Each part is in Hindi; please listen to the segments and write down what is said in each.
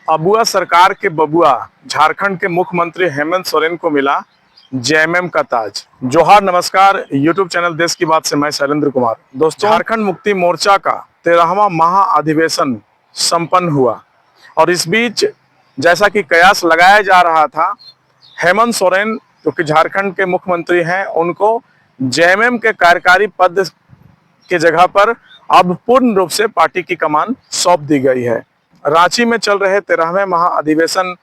अबुआ सरकार के बबुआ झारखंड के मुख्यमंत्री हेमंत सोरेन को मिला जेएमएम का ताज। जोहार, नमस्कार। यूट्यूब चैनल देश की बात से मैं शैलेंद्र कुमार। दोस्तों, झारखंड मुक्ति मोर्चा का 13वां महाअधिवेशन संपन्न हुआ और इस बीच जैसा कि कयास लगाया जा रहा था, हेमंत सोरेन जो कि झारखंड के मुख्यमंत्री हैं, उनको जेएमएम के कार्यकारी पद की जगह पर अब पूर्ण रूप से पार्टी की कमान सौंप दी गई है। रांची में चल रहे 13वें महाअधिवेशन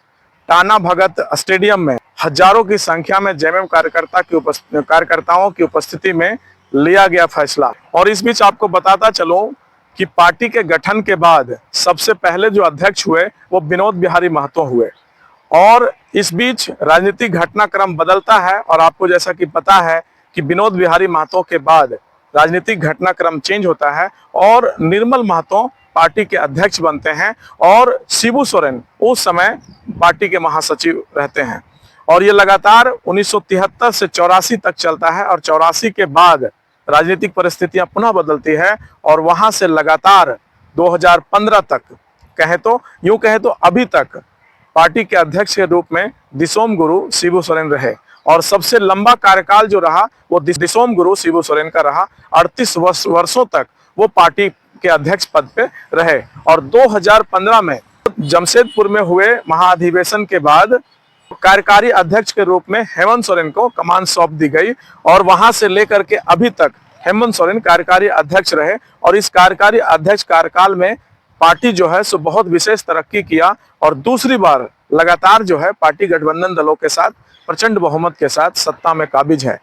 टाना भगत स्टेडियम में हजारों की संख्या में जेएमएम कार्यकर्ताओं की उपस्थिति में लिया गया फैसला। और इस बीच आपको बताता चलूं कि पार्टी के गठन के बाद सबसे पहले जो अध्यक्ष हुए वो विनोद बिहारी महतो हुए। और इस बीच राजनीतिक घटनाक्रम बदलता है और आपको जैसा कि पता है कि विनोद बिहारी महतो के बाद राजनीतिक घटनाक्रम चेंज होता है और निर्मल महतो पार्टी के अध्यक्ष बनते हैं और शिबू सोरेन उस समय पार्टी के महासचिव रहते हैं। और ये लगातार 1973 से 84 तक चलता है और 84 के बाद राजनीतिक परिस्थितियां पुनः बदलती है और वहां से लगातार 2015 तक यूं कहे तो अभी तक पार्टी के अध्यक्ष के रूप में दिसोम गुरु शिबू सोरेन रहे। और सबसे लंबा कार्यकाल जो रहा वो दिसोम गुरु शिबू सोरेन का रहा। 38 वर्षों तक वो पार्टी के अध्यक्ष पद पे रहे। और 2015 में जमशेदपुर में हुए महाअधिवेशन के बाद कार्यकारी अध्यक्ष के रूप में हेमंत सोरेन को कमान सौंप दी गई और वहां से लेकर के अभी तक हेमंत सोरेन कार्यकारी अध्यक्ष रहे। और इस कार्यकारी अध्यक्ष कार्यकाल में पार्टी जो है सो बहुत विशेष तरक्की किया और दूसरी बार लगातार जो है पार्टी गठबंधन दलों के साथ प्रचंड बहुमत के साथ सत्ता में काबिज है।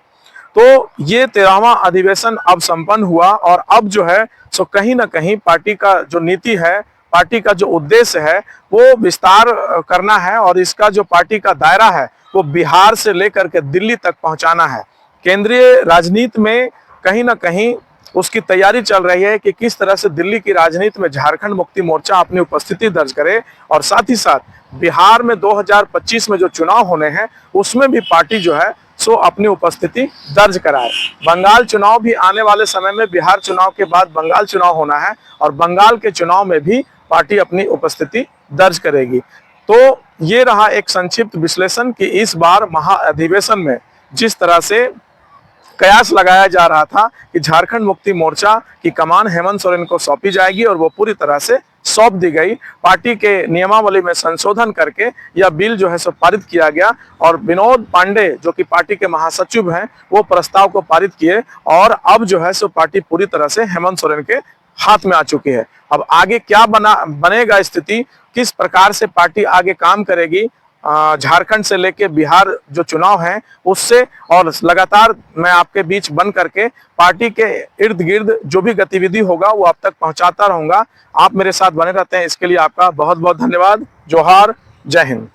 तो ये 13वां अधिवेशन अब संपन्न हुआ और अब जो है सो कहीं ना कहीं पार्टी का जो नीति है, पार्टी का जो उद्देश्य है वो विस्तार करना है और इसका जो पार्टी का दायरा है वो बिहार से लेकर के दिल्ली तक पहुंचाना है। केंद्रीय राजनीति में कहीं ना कहीं उसकी तैयारी चल रही है कि किस तरह से दिल्ली की राजनीति में झारखंड मुक्ति मोर्चा अपनी उपस्थिति दर्ज करे और साथ ही साथ बिहार में 2025 में जो चुनाव होने हैं उसमें भी पार्टी जो है सो अपनी उपस्थिति दर्ज कराए। बंगाल चुनाव भी आने वाले समय में, बिहार चुनाव के बाद बंगाल चुनाव होना है और बंगाल के चुनाव में भी पार्टी अपनी उपस्थिति दर्ज करेगी। तो ये रहा एक संक्षिप्त विश्लेषण कि इस बार महाअधिवेशन में जिस तरह से कयास लगाया जा रहा था कि झारखंड मुक्ति मोर्चा की कमान हेमंत सोरेन को सौंपी जाएगी और वो पूरी तरह से सौंप दी गई। पार्टी के नियमावली में संशोधन करके यह बिल जो है सो पारित किया गया और विनोद पांडे जो कि पार्टी के महासचिव हैं वो प्रस्ताव को पारित किए और अब जो है सो पार्टी पूरी तरह से हेमंत सोरेन के हाथ में आ चुकी है। अब आगे क्या बनेगा स्थिति, किस प्रकार से पार्टी आगे काम करेगी झारखंड से लेके बिहार जो चुनाव है उससे, और लगातार मैं आपके बीच बन करके पार्टी के इर्द गिर्द जो भी गतिविधि होगा वो आप तक पहुंचाता रहूंगा। आप मेरे साथ बने रहते हैं, इसके लिए आपका बहुत बहुत धन्यवाद। जोहार, जय हिंद।